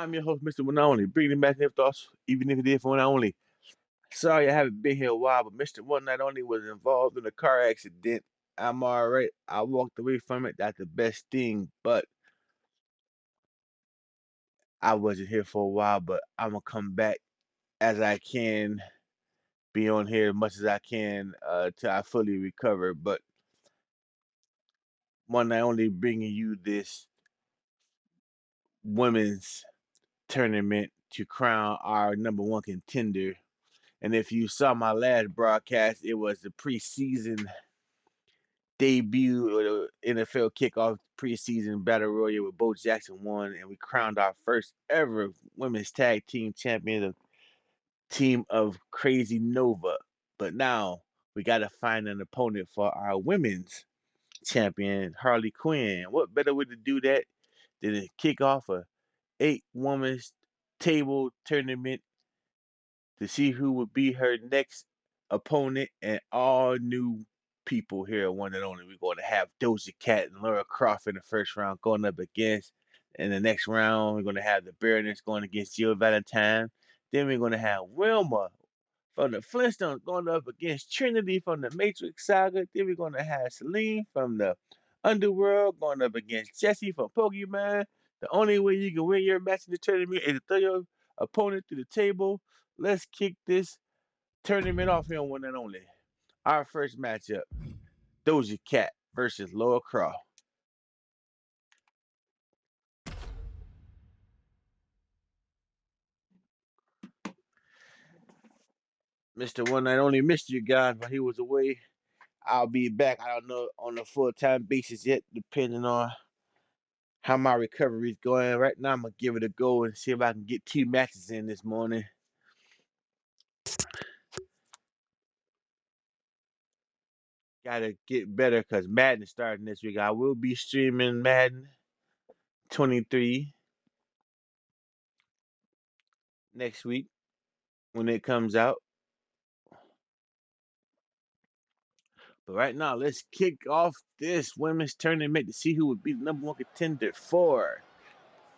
I'm your host, Mr. One and Only, bringing the back thoughts, even if it is for one and only. Sorry I haven't been here a while, but Mr. One Night Only was involved in a car accident. I'm alright. I walked away from it. That's the best thing, but I wasn't here for a while, but I'm gonna come back as I can, be on here as much as I can till I fully recover. But One Night Only bringing you this women's tournament to crown our number one contender. And if you saw my last broadcast, it was the preseason debut or the NFL kickoff preseason battle royal with Bo Jackson won, and we crowned our first ever women's tag team champion, the team of Crazy Nova. But now we got to find an opponent for our women's champion, Harley Quinn. What better way to do that than to kick off a 8 women's table tournament to see who would be her next opponent, and all new people here at One and Only. We're going to have Doja Cat and Laura Croft in the first round going up against. In the next round, we're going to have the Baroness going against Jill Valentine. Then we're going to have Wilma from the Flintstones going up against Trinity from the Matrix Saga. Then we're going to have Celine from the Underworld going up against Jessie from Pokemon. The only way you can win your match in the tournament is to throw your opponent to the table. Let's kick this tournament off here on One and Only. Our first matchup, Doja Cat versus Laura Croft. Mr. One Night Only missed you guys while he was away. I'll be back. I don't know on a full-time basis yet, depending on how my recovery is going. Right now, I'm going to give it a go and see if I can get 2 matches in this morning. Gotta get better because Madden is starting this week. I will be streaming Madden 23 next week when it comes out. But right now, let's kick off this women's tournament to see who would be the number one contender for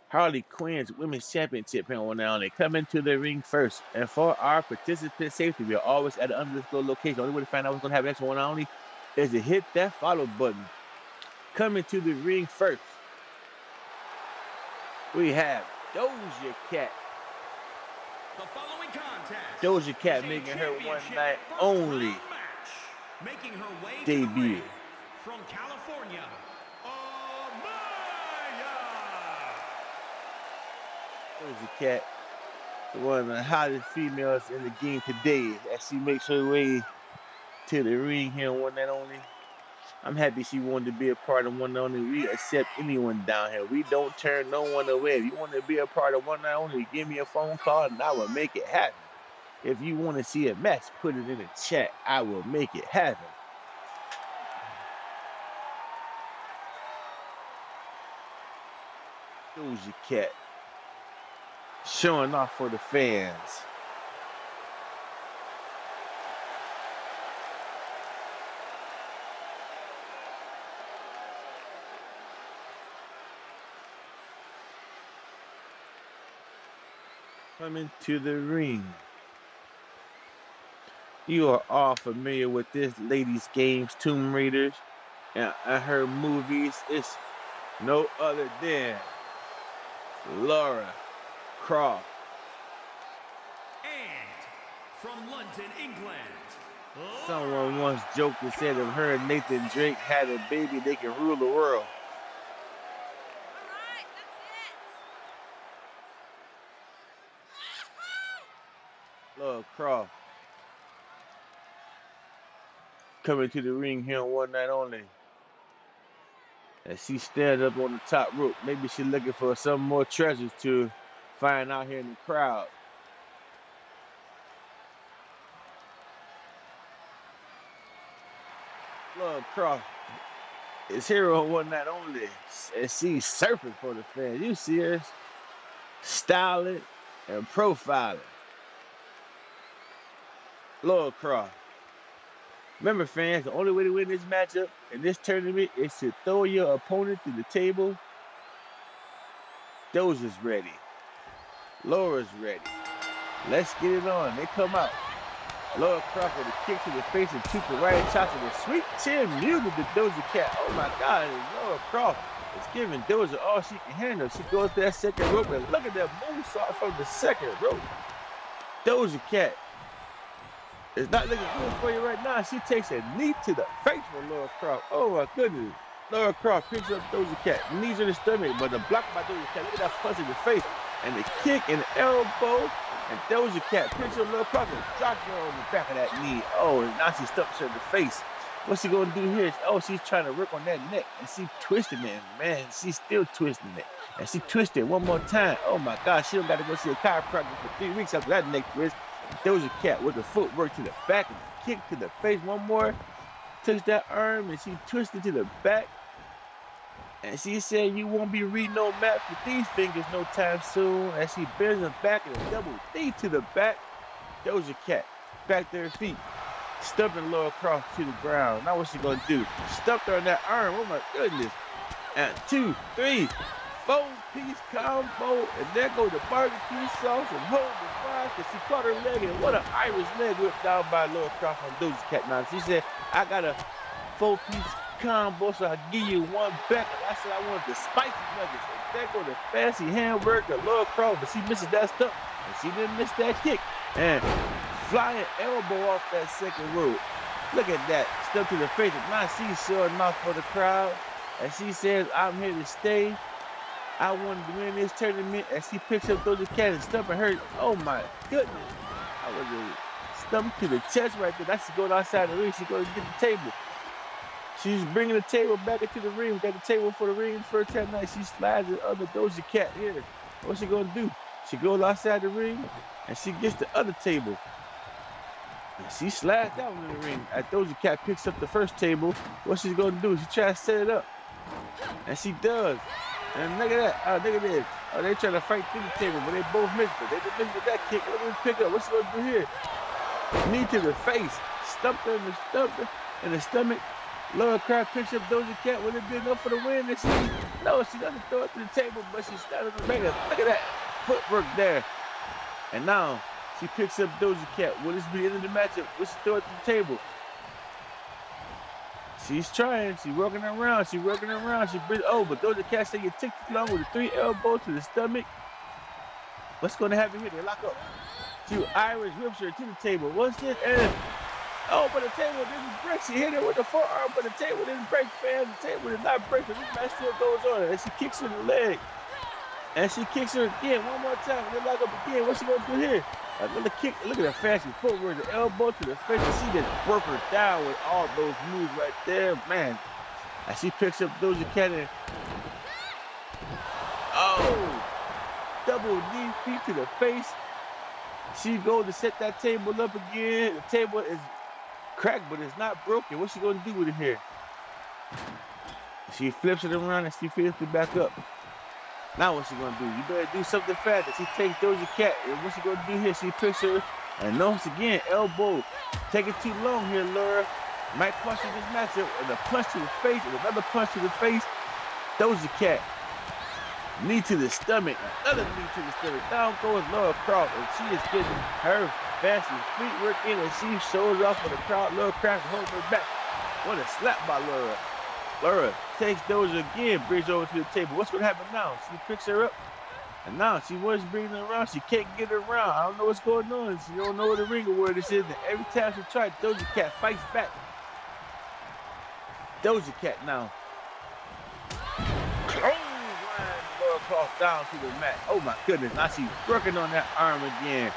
Harley Quinn's Women's Championship here on now. They come into the ring first. And for our participant safety, we are always at an undisclosed location. The only way to find out what's going to happen next one only is to hit that follow button. Coming to the ring first, we have Doja Cat. The following contest Doja Cat making her one night only making her way debut. From California, Doja Cat, one of the hottest females in the game today, as she makes her way to the ring here on One Night Only. I'm happy she wanted to be a part of One Night Only. We accept anyone down here. We don't turn no one away. If you want to be a part of One Night Only, give me a phone call and I will make it happen. If you want to see a match, put it in the chat. I will make it happen. Doja Cat showing off for the fans. Coming to the ring. You are all familiar with this lady's games, Tomb Raiders, and her movies. It's no other than Laura Croft. And from London, England, Someone once joked and said if her and Nathan Drake had a baby, they can rule the world. Alright, that's it. Laura Croft coming to the ring here on One Night Only. As she stands up on the top rope. Maybe she's looking for some more treasures to find out here in the crowd. Laura Croft is here on One Night Only. And she's surfing for the fans. You see her styling and profiling. Laura Croft. Remember, fans, the only way to win this matchup in this tournament is to throw your opponent to the table. Doja's ready. Laura's ready. Let's get it on. They come out. Laura Croft with a kick to the face and two karate chops with a sweet chin music to Doja Cat. Oh my God, Laura Croft is giving Doja all she can handle. She goes to that second rope and look at that moonsault from the second rope. Doja Cat is not looking good for you right now. She takes a knee to the face for Laura Croft. Oh my goodness. Laura Croft picks up Doja Cat, knees in the stomach, but the block by Doja Cat. Look at that punch in the face and the kick and the elbow. And Doja Cat picks up Lil Croft and drops her on the back of that knee. Oh, and now she stumps her in the face. What's she gonna do here? Oh, she's trying to work on that neck, and she twisting it. Man, she's still twisting it. And she twisted one more time. Oh my gosh, she don't got to go see a chiropractor for 3 weeks after that neck twist. Doja Cat with the footwork to the back and the kick to the face. One more, touched that arm, and she twisted to the back. And she said, you won't be reading no map with these fingers no time soon. And she bends her back and a double knee to the back. Doja Cat, back to her feet, stumping Laura Croft to the ground. Now what's she gonna do? Stumped her on that arm, oh my goodness. And 2, 3, 4-piece combo. And there goes the barbecue sauce and hold the fries because she caught her leg. And what an Irish leg whipped down by Laura Croft on Doja Cat. Now she said, I got a 4-piece combo, so I give you one back. And I said I wanted the spicy nuggets. And there go the fancy hamburger, Laura Croft, but she misses that stuff, and she didn't miss that kick. And flying elbow off that second rope. Look at that, stuck to the face. And now she's showing off for the crowd, and she says, I'm here to stay. I wanted to win this tournament, and she picks up Doja Cat and stumping her. Oh my goodness, I was a stump to the chest right there. That's going outside the ring. She goes to get the table. She's bringing the table back into the ring. Got the table for the ring first time night. She slides the other Doja Cat here. What's she gonna do? She goes outside the ring and she gets the other table. And she slides that one in the ring. As Doja Cat picks up the first table, what she's gonna do? She tries to set it up. And she does. And look at that. Oh, look at this. Oh, they trying to fight through the table, but they both missed it. They just missed with that kick. Let me pick up. What's she gonna do here? Knee to the face. Stumped her in the stomach. Laura Croft picks up Doja Cat. Will it be enough for the win? And she doesn't throw it to the table, but she stands on the back. Look at that footwork there. And now she picks up Doja Cat. Will this be the end of the matchup? Will she throw it to the table? She's trying. She's working around. She brings. Oh, but Doja Cat said you took too long with a 3 elbow to the stomach. What's going to happen here? They lock up. She Irish whips her to the table. What's this? And oh, but the table didn't break. She hit her with the forearm, but the table didn't break, fans. The table did not break, but this match still goes on. And she kicks her in the leg. And she kicks her again one more time. And they lock up again. What's she going to do here? Another kick. Look at her fancy footwork. The elbow to the face. And she just broke her down with all those moves right there. Man. And she picks up Doja Cat and oh, double knee feet to the face. She goes to set that table up again. The table is cracked, but it's not broken. What's she gonna do with it here? She flips it around and she flips it back up. Now what's she gonna do? You better do something faster. She takes Doja Cat, and what's she gonna do here? She picks her, and once again, elbow. Taking too long here, Laura. Might cost you this matchup, and a punch to the face, and another punch to the face. Doja Cat. Knee to the stomach, another knee to the stomach. Down goes Laura Croft, and she is getting her fancy footwork in, and she shows off for the crowd. Laura Croft holds her back. What a slap by Laura. Laura takes Doja again, brings her over to the table. What's going to happen now? She picks her up, and now she was bringing her around. She can't get her around. I don't know what's going on. She don't know where the ring or where this is. And every time she tries, Doja Cat fights back. Doja Cat now. Croft down to the mat. Oh my goodness. Now she's working on that arm again.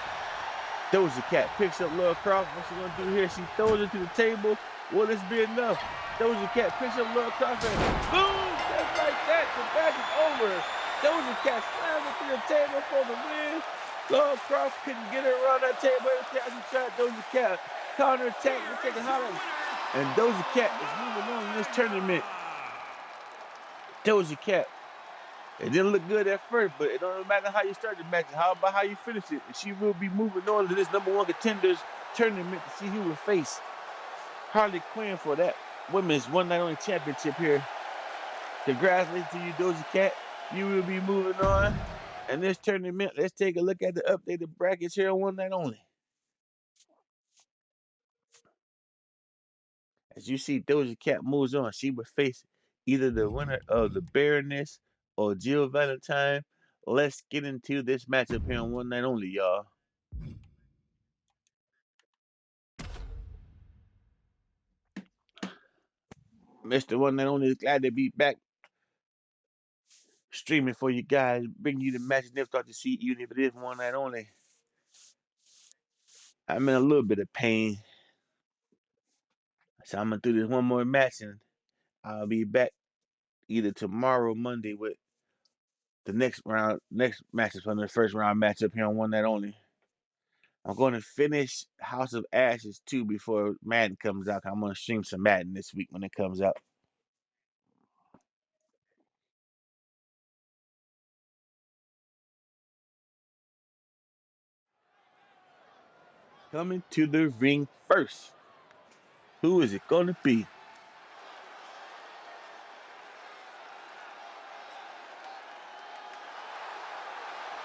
Doja Cat picks up Laura Croft. What's she gonna do here? She throws her to the table. Will this be enough? Doja Cat picks up Laura Croft and boom! Just like that, the back is over. Doja Cat slams her to the table for the win. Laura Croft couldn't get her around that table every time she tried. Doja Cat counter attack. We're taking Holland. And Doja Cat is moving on in this tournament. Doja Cat. It didn't look good at first, but it don't matter how you start the match. How about how you finish it? And she will be moving on to this number 1 contenders tournament to see who will face Harley Quinn for that women's one night only championship here. Congratulations to you, Doja Cat. You will be moving on. And this tournament, let's take a look at the updated brackets here on One Night Only. As you see, Doja Cat moves on. She would face either the winner of the Baroness or Jill Valentine. Let's get into this matchup here on One Night Only, y'all. Mr. One Night Only is glad to be back streaming for you guys, bringing you the matches never thought to see, even if it is One Night Only. I'm in a little bit of pain, so I'm gonna do this one more match, and I'll be back either tomorrow or Monday with the next matches from the first round matchup here on One Night Only. I'm going to finish House of Ashes 2 before Madden comes out. I'm going to stream some Madden this week when it comes out. Coming to the ring first. Who is it going to be?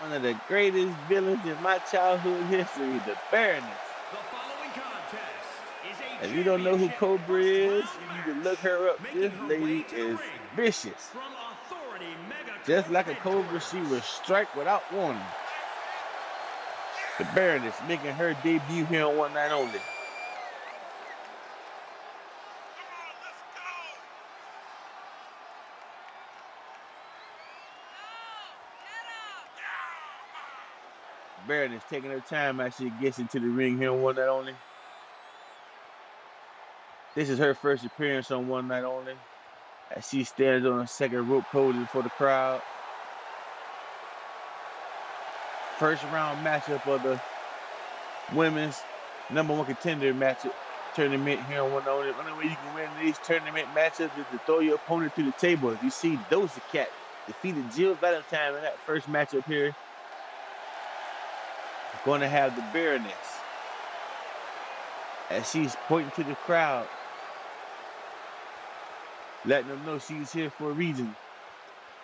One of the greatest villains in my childhood history, the Baroness. The following contest is a If you don't know who Cobra is, championship you need to look her up. making This her lady way to the is ring vicious. from Authority Mega Just like a Cobra, Headquarters. she will strike without warning. The Baroness making her debut here on One Night Only. Baroness taking her time as she gets into the ring here on One Night Only. This is her first appearance on One Night Only, as she stands on a second rope posing for the crowd. First round matchup of the women's #1 contender matchup tournament here on One Night Only. The only way you can win these tournament matchups is to throw your opponent through the table. As you see, Doja Cat defeated Jill Valentine in that first matchup here. Going to have the Baroness, as she's pointing to the crowd, letting them know she's here for a reason.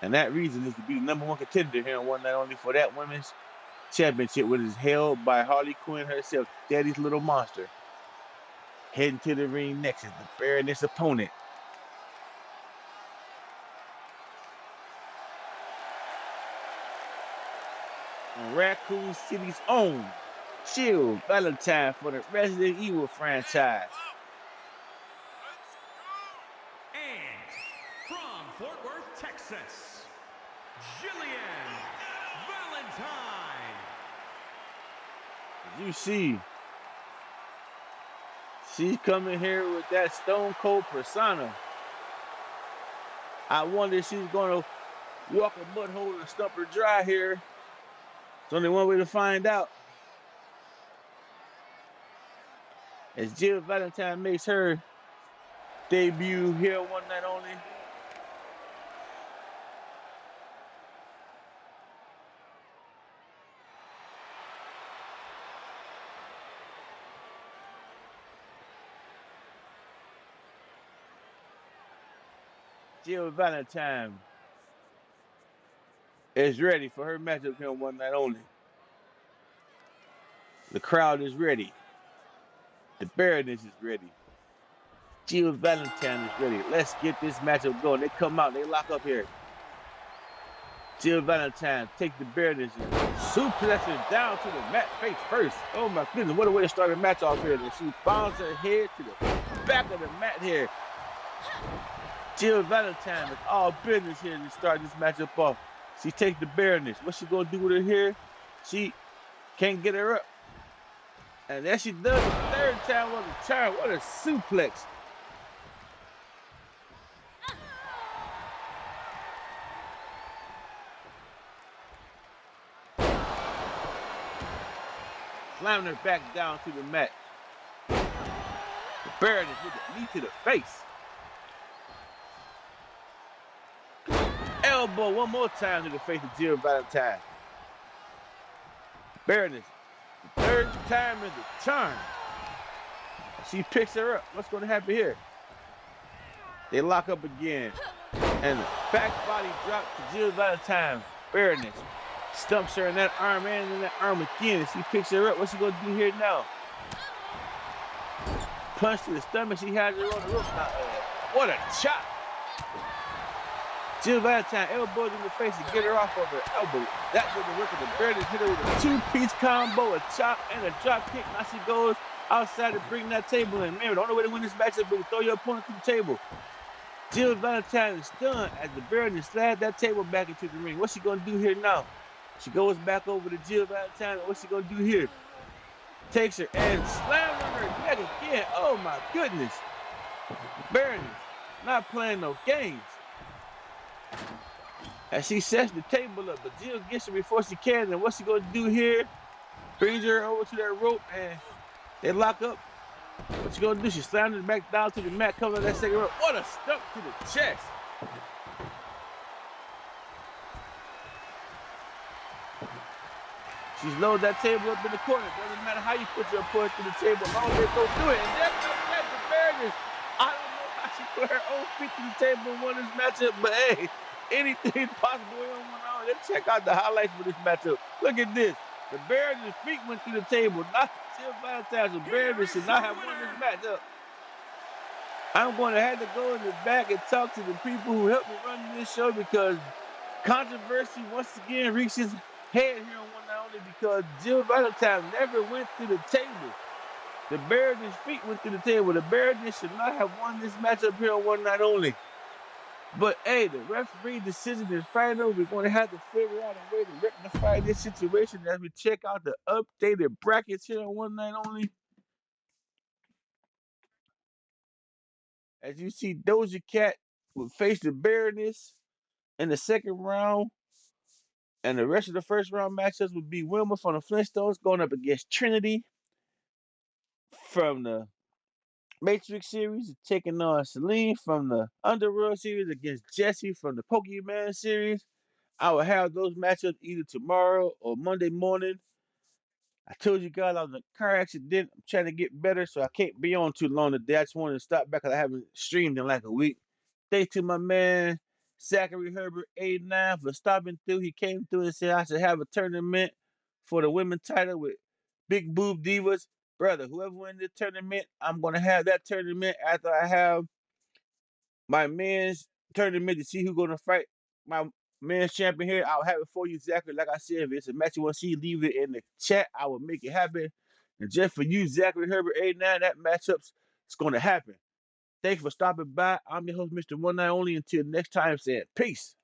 And that reason is to be the #1 contender here on One Night Only for that women's championship, which is held by Harley Quinn herself, Daddy's little monster. Heading to the ring next is the Baroness opponent. And Raccoon City's own Jill Valentine for the Resident Evil franchise. And from Fort Worth, Texas, Jillian Valentine. As you see, she's coming here with that Stone Cold persona. I wonder if she's going to walk a mud hole and stump her dry here. There's only one way to find out. As Jill Valentine makes her debut here on One Night Only. Jill Valentine is ready for her matchup here on One Night Only. The crowd is ready. The Baroness is ready. Jill Valentine is ready. Let's get this matchup going. They come out, they lock up here. Jill Valentine take the Baroness and suplex her down to the mat face first. Oh my goodness, what a way to start a match off here. And she bounds her head to the back of the mat here. Jill Valentine is all business here to start this matchup off. She takes the Baroness. What's she gonna do with her here? She can't get her up. And then she does the third time on the turn. What a suplex. Slamming her back down to the mat. The Baroness with a knee to the face. Elbow one more time to the face of Jill Valentine. Baroness, the third time is the charm. She picks her up. What's going to happen here? They lock up again. And the back body drop to Jill Valentine. Baroness Stumps her in that arm and in that arm again. She picks her up. What's she gonna do here now? Punch to the stomach. She has her on the rope now. What a chop! Jill Valentine elbows in the face to get her off of her elbow. That didn't work. The Bear just hit her with a two-piece combo, a chop and a drop kick. Now she goes outside to bring that table in. Man, the only way to win this matchup is to throw your opponent to the table. Jill Valentine is stunned as the Bear just slammed that table back into the ring. What's she gonna do here now? She goes back over to Jill Valentine. What's she gonna do here? Takes her and slams on her neck again. Oh my goodness. Baroness not playing no games. As she sets the table up, but Jill gets her before she can. And what's she gonna do here? Brings her over to that rope and they lock up. What she gonna do? She slams her back down to the mat, comes on that second rope. What a stump to the chest. She's loaded that table up in the corner. Doesn't matter how you put your opponent to the table, as long as they go through it. And that's not the fairness. I don't know how she put her own feet to the table and won this matchup, but hey, anything is possible on 1 hour. Let's check out the highlights for this matchup. Look at this. The Bears' feet went through the table. Not Jill Valentine. The Bears should not have won this matchup. I'm going to have to go in the back and talk to the people who helped me run this show because controversy once again reaches head here on One Night Only because Jill Valentine never went through the table. The Bears' feet went through the table. The Bears should not have won this matchup here on One Night Only. But hey, the referee decision is final. We're going to have to figure out a way to rectify this situation as we check out the updated brackets here on One Night Only. As you see, Doja Cat will face the Baroness in the second round. And the rest of the first round matchups would be Wilma from the Flintstones going up against Trinity from the Matrix series, taking on Celine from the Underworld series against Jesse from the Pokemon series. I will have those matchups either tomorrow or Monday morning. I told you guys I was in a car accident. I'm trying to get better, so I can't be on too long today. I just wanted to stop back because I haven't streamed in like a week. Thanks to my man Zachary Herbert 89 for stopping through. He came through and said I should have a tournament for the women's title with Big Boob Divas. Brother, whoever wins this tournament, I'm gonna have that tournament after I have my men's tournament to see who's gonna fight my men's champion here. I'll have it for you, Zachary. Like I said, if it's a match you want to see, leave it in the chat. I will make it happen. And just for you, Zachary Herbert 89, that matchup's it's gonna happen. Thanks for stopping by. I'm your host, Mr. One Night Only. Until next time, saying peace.